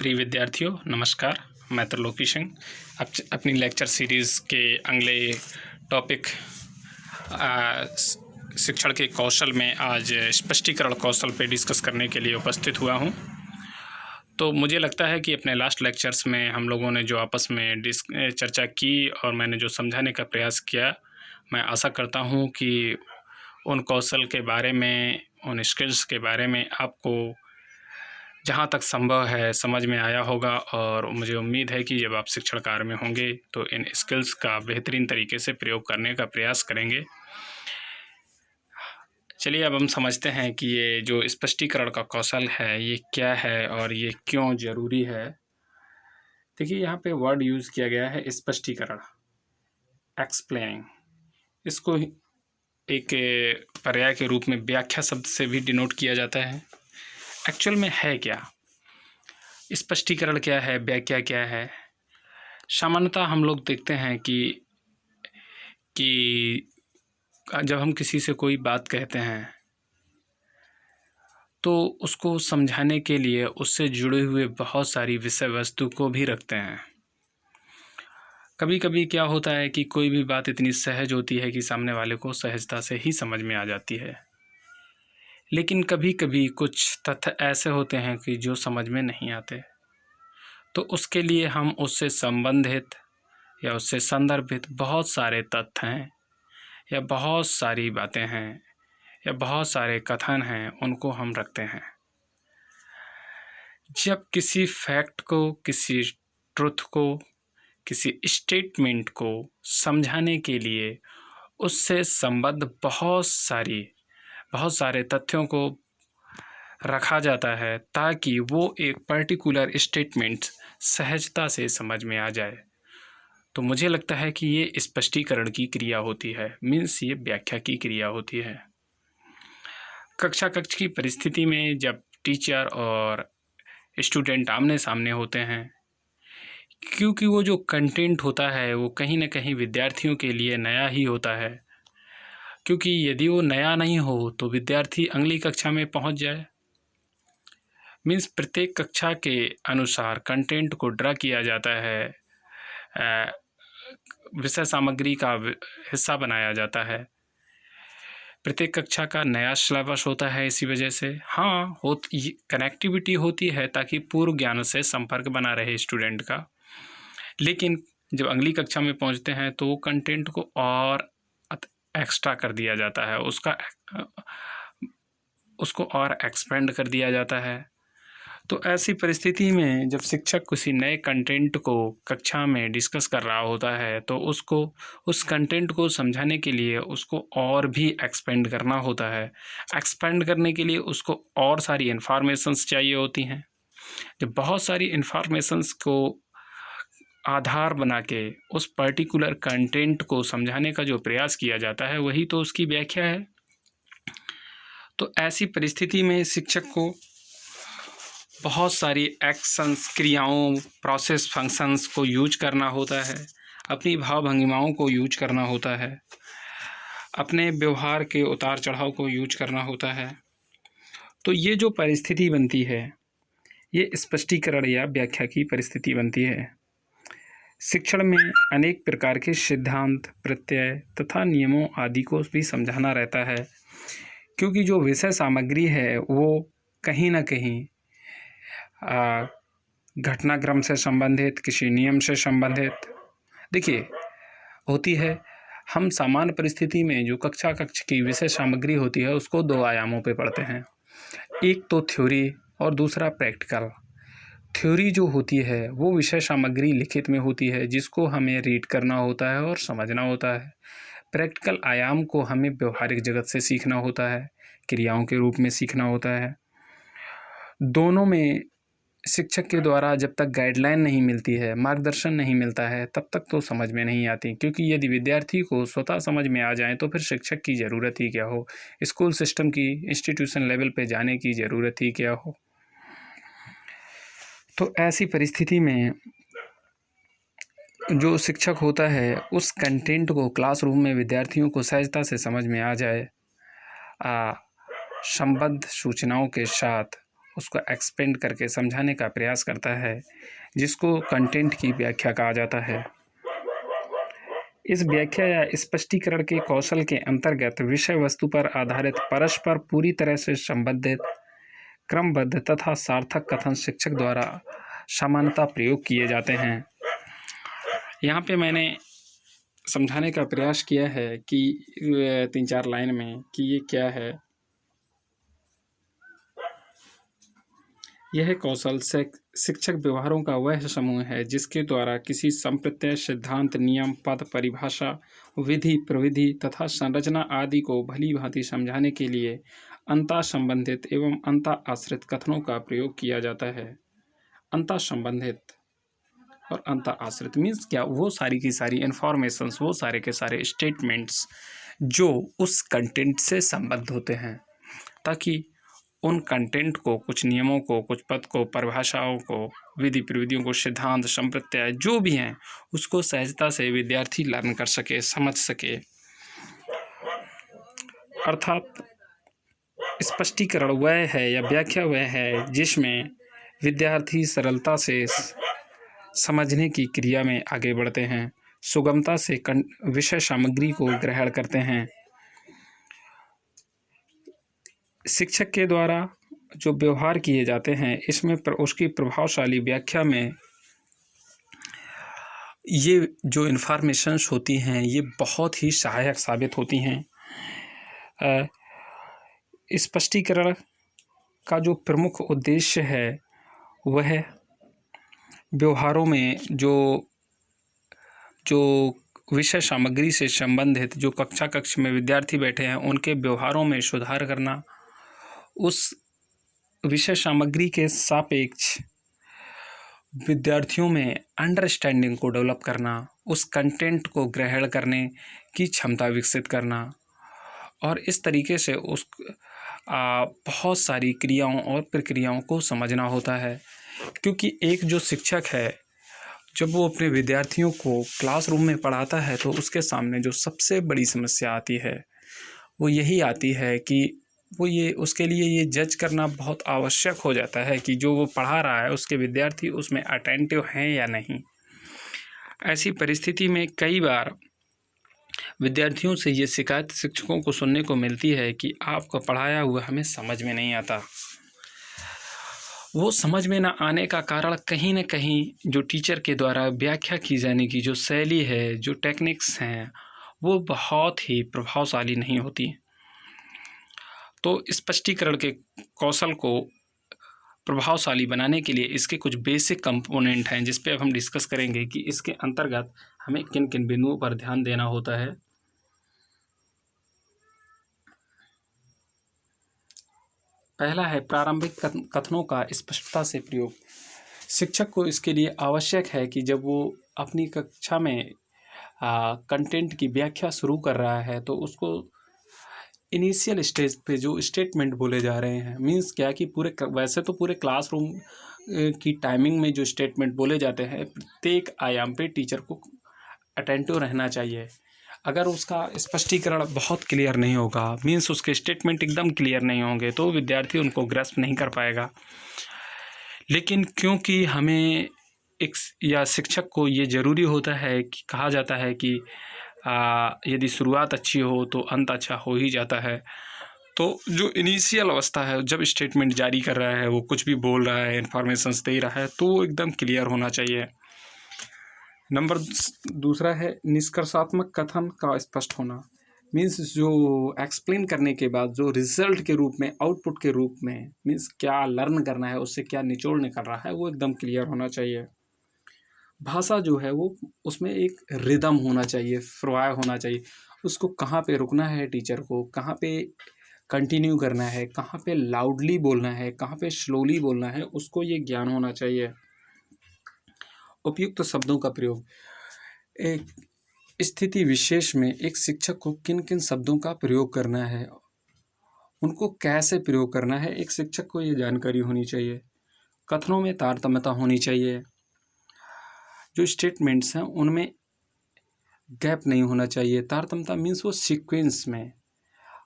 प्रिय विद्यार्थियों नमस्कार। मैं त्रिलोकी सिंह अपनी लेक्चर सीरीज़ के अगले टॉपिक शिक्षण के कौशल में आज स्पष्टीकरण कौशल पे डिस्कस करने के लिए उपस्थित हुआ हूँ। तो मुझे लगता है कि अपने लास्ट लेक्चर्स में हम लोगों ने जो आपस में चर्चा की और मैंने जो समझाने का प्रयास किया, मैं आशा करता हूँ कि उन कौशल के बारे में, उन स्किल्स के बारे में आपको जहाँ तक संभव है समझ में आया होगा। और मुझे उम्मीद है कि जब आप शिक्षण कार्य में होंगे तो इन स्किल्स का बेहतरीन तरीके से प्रयोग करने का प्रयास करेंगे। चलिए अब हम समझते हैं कि ये जो स्पष्टीकरण का कौशल है ये क्या है और ये क्यों ज़रूरी है। देखिए यहाँ पे वर्ड यूज़ किया गया है स्पष्टीकरण, एक्सप्लेनिंग। इसको एक पर्याय के रूप में व्याख्या शब्द से भी डिनोट किया जाता है। एक्चुअल में है क्या, स्पष्टीकरण क्या है, व्याख्या क्या है? सामान्यतः हम लोग देखते हैं कि जब हम किसी से कोई बात कहते हैं तो उसको समझाने के लिए उससे जुड़े हुए बहुत सारी विषय वस्तु को भी रखते हैं। कभी कभी क्या होता है कि कोई भी बात इतनी सहज होती है कि सामने वाले को सहजता से ही समझ में आ जाती है, लेकिन कभी कभी कुछ तथ्य ऐसे होते हैं कि जो समझ में नहीं आते। तो उसके लिए हम उससे संबंधित या उससे संदर्भित बहुत सारे तथ्य हैं या बहुत सारी बातें हैं या बहुत सारे कथन हैं, उनको हम रखते हैं। जब किसी फैक्ट को, किसी ट्रुथ को, किसी स्टेटमेंट को समझाने के लिए उससे संबद्ध बहुत सारे तथ्यों को रखा जाता है ताकि वो एक पर्टिकुलर स्टेटमेंट सहजता से समझ में आ जाए। तो मुझे लगता है कि ये स्पष्टीकरण की क्रिया होती है, मीन्स ये व्याख्या की क्रिया होती है। कक्ष की परिस्थिति में जब टीचर और स्टूडेंट आमने सामने होते हैं, क्योंकि वो जो कंटेंट होता है वो कहीं ना कहीं विद्यार्थियों के लिए नया ही होता है, क्योंकि यदि वो नया नहीं हो तो विद्यार्थी अगली कक्षा में पहुंच जाए। मीन्स प्रत्येक कक्षा के अनुसार कंटेंट को ड्रा किया जाता है, विषय सामग्री का हिस्सा बनाया जाता है। प्रत्येक कक्षा का नया सिलेबस होता है। इसी वजह से कनेक्टिविटी होती है ताकि पूर्व ज्ञान से संपर्क बना रहे स्टूडेंट का। लेकिन जब अगली कक्षा में पहुंचते हैं तो वो कंटेंट को और एक्स्ट्रा कर दिया जाता है, उसको और एक्सपेंड कर दिया जाता है। तो ऐसी परिस्थिति में जब शिक्षक किसी नए कंटेंट को कक्षा में डिस्कस कर रहा होता है तो उसको उस कंटेंट को समझाने के लिए उसको और भी एक्सपेंड करना होता है। एक्सपेंड करने के लिए उसको और सारी इन्फॉर्मेशंस चाहिए होती हैं। जब बहुत सारी इन्फॉर्मेशंस को आधार बना के उस पर्टिकुलर कंटेंट को समझाने का जो प्रयास किया जाता है वही तो उसकी व्याख्या है। तो ऐसी परिस्थिति में शिक्षक को बहुत सारी एक्शंस, क्रियाओं, प्रोसेस, फंक्शंस को यूज करना होता है, अपनी भाव भंगिमाओं को यूज करना होता है, अपने व्यवहार के उतार चढ़ाव को यूज करना होता है। तो ये जो परिस्थिति बनती है ये स्पष्टीकरण या व्याख्या की परिस्थिति बनती है। शिक्षण में अनेक प्रकार के सिद्धांत, प्रत्यय तथा नियमों आदि को भी समझाना रहता है, क्योंकि जो विषय सामग्री है वो कहीं ना कहीं घटनाक्रम से संबंधित, किसी नियम से संबंधित देखिए होती है। हम सामान्य परिस्थिति में जो कक्षा की विषय सामग्री होती है उसको दो आयामों पे पढ़ते हैं, एक तो थ्योरी और दूसरा प्रैक्टिकल। थ्योरी जो होती है वो विषय सामग्री लिखित में होती है जिसको हमें रीड करना होता है और समझना होता है। प्रैक्टिकल आयाम को हमें व्यवहारिक जगत से सीखना होता है, क्रियाओं के रूप में सीखना होता है। दोनों में शिक्षक के द्वारा जब तक गाइडलाइन नहीं मिलती है, मार्गदर्शन नहीं मिलता है, तब तक तो समझ में नहीं आती, क्योंकि यदि विद्यार्थी को स्वतः समझ में आ जाए तो फिर शिक्षक की ज़रूरत ही क्या हो, स्कूल सिस्टम की, इंस्टीट्यूशन लेवल पे जाने की ज़रूरत ही क्या हो। तो ऐसी परिस्थिति में जो शिक्षक होता है उस कंटेंट को क्लासरूम में विद्यार्थियों को सहजता से समझ में आ जाए, संबद्ध सूचनाओं के साथ उसको एक्सपेंड करके समझाने का प्रयास करता है, जिसको कंटेंट की व्याख्या कहा जाता है। इस व्याख्या या स्पष्टीकरण के कौशल के अंतर्गत विषय वस्तु पर आधारित परस्पर पूरी तरह से संबंधित क्रमबद्ध तथा सार्थक कथन शिक्षक द्वारा सामान्यतः प्रयोग किए जाते हैं। यहाँ पे मैंने समझाने का प्रयास किया है कि 3-4 लाइन में कि ये क्या है। यह कौशल शिक्षक व्यवहारों का वह समूह है जिसके द्वारा किसी संप्रत्यय, सिद्धांत, नियम, पद, परिभाषा, विधि, प्रविधि तथा संरचना आदि को भली भांति समझाने के लिए अंतः संबंधित एवं अंतः आश्रित कथनों का प्रयोग किया जाता है। अंतः संबंधित और अंतः आश्रित मीन्स क्या? वो सारी की सारी इन्फॉर्मेशंस, वो सारे के सारे स्टेटमेंट्स जो उस कंटेंट से संबद्ध होते हैं, ताकि उन कंटेंट को, कुछ नियमों को, कुछ पद को, परिभाषाओं को, विधि प्रविधियों को, सिद्धांत, संप्रत्यय जो भी हैं, उसको सहजता से विद्यार्थी लर्न कर सके, समझ सके। अर्थात स्पष्टीकरण वह है या व्याख्या वह है जिसमें विद्यार्थी सरलता से समझने की क्रिया में आगे बढ़ते हैं, सुगमता से विषय सामग्री को ग्रहण करते हैं। शिक्षक के द्वारा जो व्यवहार किए जाते हैं, इसमें उसकी प्रभावशाली व्याख्या में ये जो इन्फॉर्मेशंस होती हैं, ये बहुत ही सहायक साबित होती हैं। स्पष्टीकरण का जो प्रमुख उद्देश्य है वह व्यवहारों में जो विषय सामग्री से संबंधित जो कक्ष में विद्यार्थी बैठे हैं, उनके व्यवहारों में सुधार करना, उस विषय सामग्री के सापेक्ष विद्यार्थियों में अंडरस्टैंडिंग को डेवलप करना, उस कंटेंट को ग्रहण करने की क्षमता विकसित करना, और इस तरीके से बहुत सारी क्रियाओं और प्रक्रियाओं को समझना होता है। क्योंकि एक जो शिक्षक है, जब वो अपने विद्यार्थियों को क्लासरूम में पढ़ाता है, तो उसके सामने जो सबसे बड़ी समस्या आती है वो यही आती है कि उसके लिए ये जज करना बहुत आवश्यक हो जाता है कि जो वो पढ़ा रहा है उसके विद्यार्थी उसमें अटेंटिव हैं या नहीं। ऐसी परिस्थिति में कई बार विद्यार्थियों से ये शिकायत शिक्षकों को सुनने को मिलती है कि आपका पढ़ाया हुआ हमें समझ में नहीं आता। वो समझ में ना आने का कारण कहीं न कहीं जो टीचर के द्वारा व्याख्या की जाने की जो शैली है, जो टेक्निक्स हैं, वो बहुत ही प्रभावशाली नहीं होती। तो स्पष्टीकरण के कौशल को प्रभावशाली बनाने के लिए इसके कुछ बेसिक कंपोनेंट हैं, जिस पे अब हम डिस्कस करेंगे कि इसके अंतर्गत हमें किन किन बिंदुओं पर ध्यान देना होता है। पहला है प्रारंभिक कथनों का स्पष्टता से प्रयोग। शिक्षक को इसके लिए आवश्यक है कि जब वो अपनी कक्षा में कंटेंट की व्याख्या शुरू कर रहा है, तो उसको इनिशियल स्टेज पे जो स्टेटमेंट बोले जा रहे हैं, मीन्स क्या कि वैसे तो पूरे क्लासरूम की टाइमिंग में जो स्टेटमेंट बोले जाते हैं, प्रत्येक आयाम पे टीचर को अटेंटिव रहना चाहिए। अगर उसका स्पष्टीकरण बहुत क्लियर नहीं होगा, मीन्स उसके स्टेटमेंट एकदम क्लियर नहीं होंगे, तो विद्यार्थी उनको ग्रैस्प नहीं कर पाएगा। लेकिन क्योंकि हमें या शिक्षक को ये ज़रूरी होता है कि कहा जाता है कि यदि शुरुआत अच्छी हो तो अंत अच्छा हो ही जाता है। तो जो इनिशियल अवस्था है, जब स्टेटमेंट जारी कर रहा है, वो कुछ भी बोल रहा है, इन्फॉर्मेशंस दे रहा है, तो वो एकदम क्लियर होना चाहिए। नंबर दूसरा है निष्कर्षात्मक कथन का स्पष्ट होना। मीन्स जो एक्सप्लेन करने के बाद जो रिजल्ट के रूप में, आउटपुट के रूप में, मीन्स क्या लर्न करना है, उससे क्या निचोड़ निकल रहा है, वो एकदम क्लियर होना चाहिए। भाषा जो है वो उसमें एक रिदम होना चाहिए, फ्लोय होना चाहिए। उसको कहाँ पे रुकना है, टीचर को कहाँ पे कंटिन्यू करना है, कहाँ पे लाउडली बोलना है, कहाँ पे स्लोली बोलना है, उसको ये ज्ञान होना चाहिए। उपयुक्त शब्दों का प्रयोग। एक स्थिति विशेष में एक शिक्षक को किन किन शब्दों का प्रयोग करना है, उनको कैसे प्रयोग करना है, एक शिक्षक को ये जानकारी होनी चाहिए। कथनों में तारतम्यता होनी चाहिए। जो स्टेटमेंट्स हैं उनमें गैप नहीं होना चाहिए। तारतम्यता मीन्स वो सीक्वेंस में,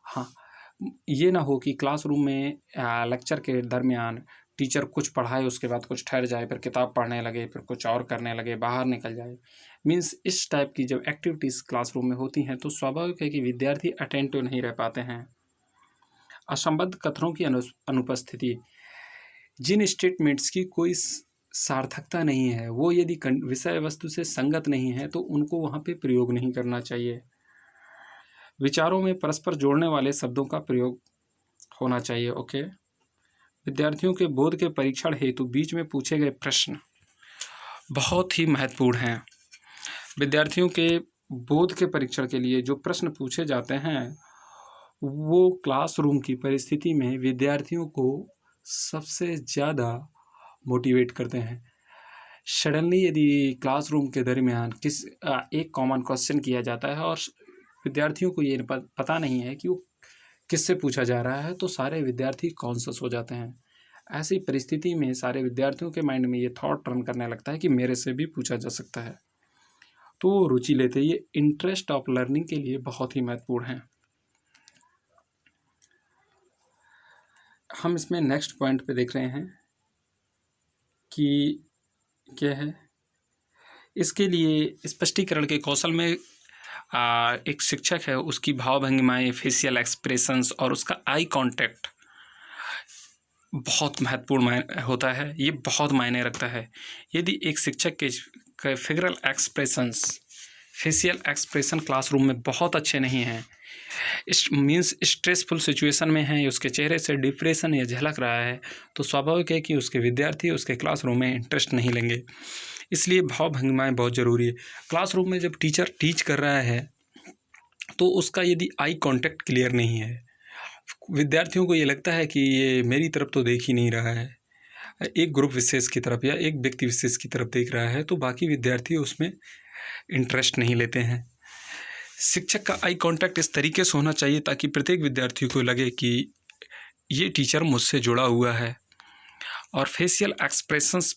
हाँ, ये ना हो कि क्लासरूम में लेक्चर के दरमियान टीचर कुछ पढ़ाए, उसके बाद कुछ ठहर जाए, फिर किताब पढ़ने लगे, फिर कुछ और करने लगे, बाहर निकल जाए। मीन्स इस टाइप की जब एक्टिविटीज़ क्लासरूम में होती हैं तो स्वाभाविक है कि विद्यार्थी अटेंटिव नहीं रह पाते हैं। असंबद्ध कथनों की अनुपस्थिति, जिन स्टेटमेंट्स की कोई सार्थकता नहीं है, वो यदि विषय वस्तु से संगत नहीं है तो उनको वहाँ पे प्रयोग नहीं करना चाहिए। विचारों में परस्पर जोड़ने वाले शब्दों का प्रयोग होना चाहिए। ओके। विद्यार्थियों के बोध के परीक्षण हेतु बीच में पूछे गए प्रश्न बहुत ही महत्वपूर्ण हैं। विद्यार्थियों के बोध के परीक्षण के लिए जो प्रश्न पूछे जाते हैं वो क्लासरूम की परिस्थिति में विद्यार्थियों को सबसे ज़्यादा मोटिवेट करते हैं। सडनली यदि क्लासरूम के दरमियान एक कॉमन क्वेश्चन किया जाता है और विद्यार्थियों को ये पता नहीं है कि वो किससे पूछा जा रहा है, तो सारे विद्यार्थी कॉन्शियस हो जाते हैं। ऐसी परिस्थिति में सारे विद्यार्थियों के माइंड में ये थॉट रन करने लगता है कि मेरे से भी पूछा जा सकता है, तो वो रुचि लेते हैं। ये इंटरेस्ट ऑफ लर्निंग के लिए बहुत ही महत्वपूर्ण है। हम इसमें नेक्स्ट पॉइंट पे देख रहे हैं कि क्या है। इसके लिए स्पष्टीकरण के कौशल में एक शिक्षक है, उसकी भाव भंगिमाएँ, फेशियल एक्सप्रेशंस और उसका आई कांटेक्ट बहुत महत्वपूर्ण होता है। ये बहुत मायने रखता है। यदि एक शिक्षक के figural expressions, facial expression classroom में बहुत अच्छे नहीं हैं, मीन्स स्ट्रेसफुल सिचुएशन में है, उसके चेहरे से डिप्रेशन या झलक रहा है, तो स्वाभाविक है कि उसके विद्यार्थी उसके क्लासरूम में इंटरेस्ट नहीं लेंगे। इसलिए भाव भंगिमाएँ बहुत ज़रूरी है। क्लासरूम में जब टीचर टीच कर रहा है तो उसका यदि आई कांटेक्ट क्लियर नहीं है, विद्यार्थियों को ये लगता है कि ये मेरी तरफ तो देख ही नहीं रहा है, एक ग्रुप विशेष की तरफ या एक व्यक्ति विशेष की तरफ देख रहा है, तो बाकी विद्यार्थी उसमें इंटरेस्ट नहीं लेते हैं। शिक्षक का आई कांटेक्ट इस तरीके से होना चाहिए ताकि प्रत्येक विद्यार्थी को लगे कि ये टीचर मुझसे जुड़ा हुआ है। और फेशियल एक्सप्रेशंस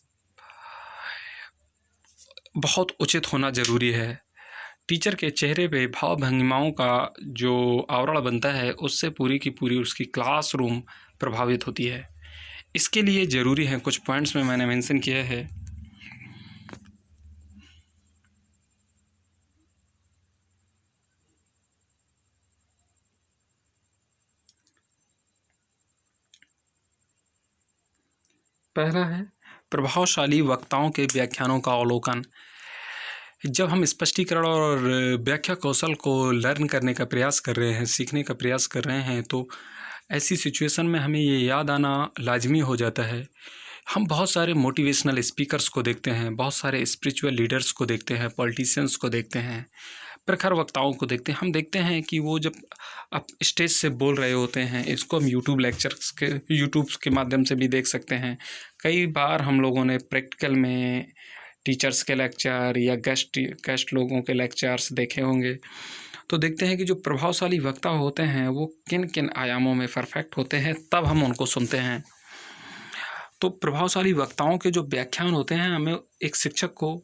बहुत उचित होना ज़रूरी है। टीचर के चेहरे पे भाव भंगिमाओं का जो आवरण बनता है उससे पूरी की पूरी उसकी क्लासरूम प्रभावित होती है। इसके लिए ज़रूरी है, कुछ पॉइंट्स में मैंने मेंशन किया है। पहला है प्रभावशाली वक्ताओं के व्याख्यानों का अवलोकन। जब हम स्पष्टीकरण और व्याख्या कौशल को लर्न करने का प्रयास कर रहे हैं, सीखने का प्रयास कर रहे हैं, तो ऐसी सिचुएशन में हमें ये याद आना लाजमी हो जाता है। हम बहुत सारे मोटिवेशनल स्पीकर्स को देखते हैं, बहुत सारे स्पिरिचुअल लीडर्स को देखते हैं, पॉलिटिशियंस को देखते हैं, प्रखर वक्ताओं को देखते हैं। हम देखते हैं कि वो जब आप स्टेज से बोल रहे होते हैं, इसको हम यूट्यूब के माध्यम से भी देख सकते हैं। कई बार हम लोगों ने प्रैक्टिकल में टीचर्स के लेक्चर या गेस्ट लोगों के लेक्चर्स देखे होंगे, तो देखते हैं कि जो प्रभावशाली वक्ता होते हैं वो किन किन आयामों में परफेक्ट होते हैं, तब हम उनको सुनते हैं। तो प्रभावशाली वक्ताओं के जो व्याख्यान होते हैं, हमें एक शिक्षक को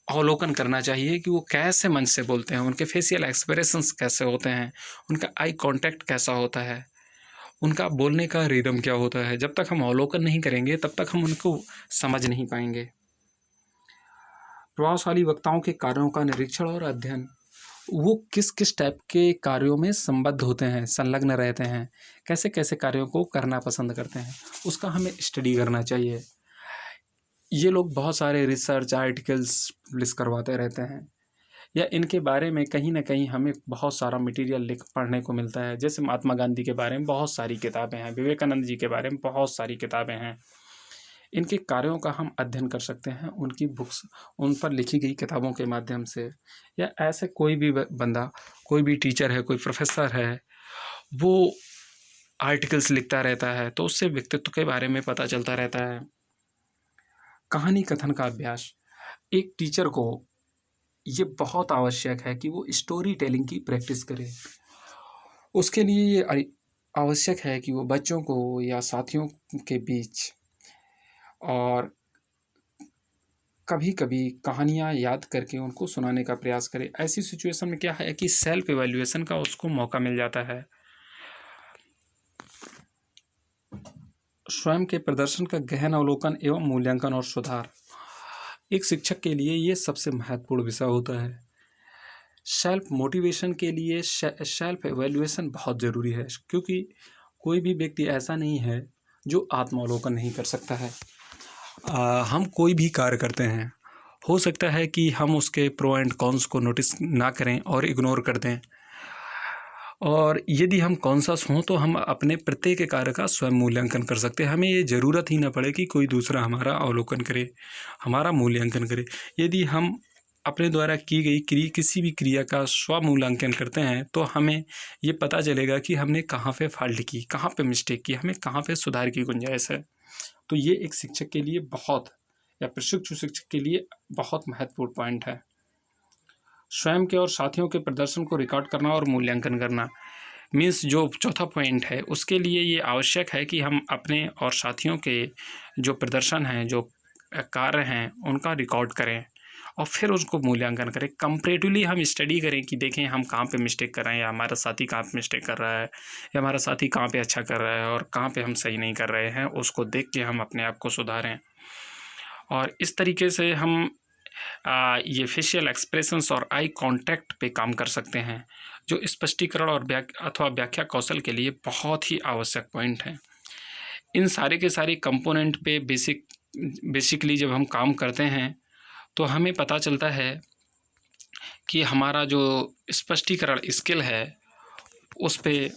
अवलोकन करना चाहिए कि वो कैसे मंच से बोलते हैं, उनके फेशियल एक्सप्रेशंस कैसे होते हैं, उनका आई कांटेक्ट कैसा होता है, उनका बोलने का रिदम क्या होता है। जब तक हम अवलोकन नहीं करेंगे तब तक हम उनको समझ नहीं पाएंगे। प्रभावशाली वक्ताओं के कार्यों का निरीक्षण और अध्ययन, वो किस किस टाइप के कार्यों में संबद्ध होते हैं, संलग्न रहते हैं, कैसे कैसे कार्यों को करना पसंद करते हैं, उसका हमें स्टडी करना चाहिए। ये लोग बहुत सारे रिसर्च आर्टिकल्स पब्लिश करवाते रहते हैं, या इनके बारे में कहीं ना कहीं हमें बहुत सारा मटेरियल पढ़ने को मिलता है। जैसे महात्मा गांधी के बारे में बहुत सारी किताबें हैं, विवेकानंद जी के बारे में बहुत सारी किताबें हैं। इनके कार्यों का हम अध्ययन कर सकते हैं उनकी बुक्स, उन पर लिखी गई किताबों के माध्यम से। या ऐसे कोई भी बंदा, कोई भी टीचर है, कोई प्रोफेसर है, वो आर्टिकल्स लिखता रहता है, तो उससे व्यक्तित्व के बारे में पता चलता रहता है। कहानी कथन का अभ्यास, एक टीचर को ये बहुत आवश्यक है कि वो स्टोरी टेलिंग की प्रैक्टिस करे। उसके लिए ये आवश्यक है कि वो बच्चों को या साथियों के बीच और कभी कभी कहानियाँ याद करके उनको सुनाने का प्रयास करे। ऐसी सिचुएशन में क्या है कि सेल्फ इवैल्यूएशन का उसको मौका मिल जाता है। स्वयं के प्रदर्शन का गहन अवलोकन एवं मूल्यांकन और सुधार। एक शिक्षक के लिए ये सबसे महत्वपूर्ण विषय होता है। सेल्फ मोटिवेशन के लिए सेल्फ एवेल्युएशन बहुत ज़रूरी है, क्योंकि कोई भी व्यक्ति ऐसा नहीं है जो आत्मावलोकन नहीं कर सकता है। हम कोई भी कार्य करते हैं, हो सकता है कि हम उसके प्रो एंड कॉन्स को नोटिस ना करें और इग्नोर कर दें, और यदि हम कॉन्शस हों तो हम अपने प्रत्येक कार्य का स्वयं मूल्यांकन कर सकते हैं। हमें ये ज़रूरत ही ना पड़े कि कोई दूसरा हमारा अवलोकन करे, हमारा मूल्यांकन करे। यदि हम अपने द्वारा की गई किसी भी क्रिया का स्व मूल्यांकन करते हैं तो हमें ये पता चलेगा कि हमने कहाँ पे फॉल्ट की, कहाँ पे मिस्टेक की, हमें कहाँ पे सुधार की गुंजाइश है। तो ये एक शिक्षक के लिए बहुत, या प्रशिक्षु शिक्षक के लिए बहुत महत्वपूर्ण पॉइंट है। स्वयं के और साथियों के प्रदर्शन को रिकॉर्ड करना और मूल्यांकन करना मीन्स जो चौथा पॉइंट है, उसके लिए ये आवश्यक है कि हम अपने और साथियों के जो प्रदर्शन हैं, जो कार्य हैं, उनका रिकॉर्ड करें और फिर उसको मूल्यांकन करें। कंपैरेटिवली हम स्टडी करें कि देखें हम कहाँ पे मिस्टेक कर रहे हैं, या हमारा साथी कहाँ पे मिस्टेक कर रहा है, या हमारा साथी कहाँ पे अच्छा कर रहा है और कहाँ पे हम सही नहीं कर रहे हैं। उसको देख के हम अपने आप को सुधारें, और इस तरीके से हम ये फेशियल एक्सप्रेशंस और आई कांटेक्ट पे काम कर सकते हैं, जो स्पष्टीकरण और व्याख्या कौशल के लिए बहुत ही आवश्यक पॉइंट हैं। इन सारे के सारे कंपोनेंट पे बेसिकली जब हम काम करते हैं तो हमें पता चलता है कि हमारा जो स्पष्टीकरण स्किल है उस पे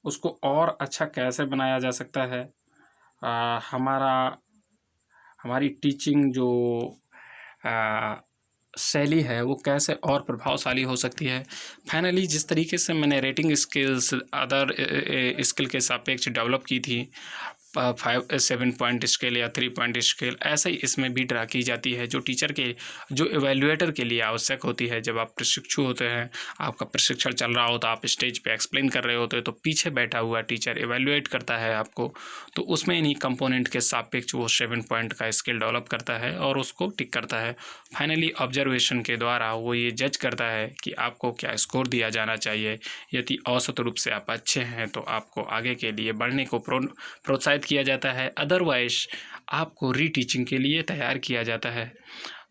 उसको और अच्छा कैसे बनाया जा सकता है। हमारी टीचिंग जो शैली है वो कैसे और प्रभावशाली हो सकती है। फाइनली जिस तरीके से मैंने रेटिंग स्किल्स अदर स्किल के सापेक्ष डेवलप की थी, 7 पॉइंट स्केल या 3 पॉइंट स्केल, ऐसे ही इसमें भी ड्रा की जाती है, जो टीचर के, जो एवेल्युएटर के लिए आवश्यक होती है। जब आप प्रशिक्षु होते हैं, आपका प्रशिक्षण चल रहा होता है, आप स्टेज पे एक्सप्लेन कर रहे होते हैं, तो पीछे बैठा हुआ टीचर एवेल्युएट करता है आपको, तो उसमें इन्हीं कंपोनेंट के सापेक्ष वो 7 पॉइंट का स्केल डेवलप करता है और उसको टिक करता है। फाइनली ऑब्जर्वेशन के द्वारा वो ये जज करता है कि आपको क्या स्कोर दिया जाना चाहिए। यदि औसत रूप से आप अच्छे हैं तो आपको आगे के लिए बढ़ने को प्रोत्साहित किया जाता है, अदरवाइज आपको रीटीचिंग के लिए तैयार किया जाता है।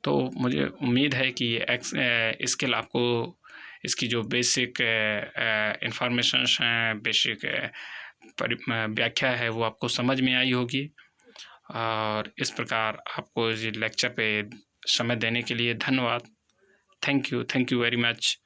तो मुझे उम्मीद है कि ये स्किल आपको, इसकी जो बेसिक इंफॉर्मेशंस हैं, बेसिक व्याख्या है, वो आपको समझ में आई होगी। और इस प्रकार आपको इस लेक्चर पे समय देने के लिए धन्यवाद। Thank you very much.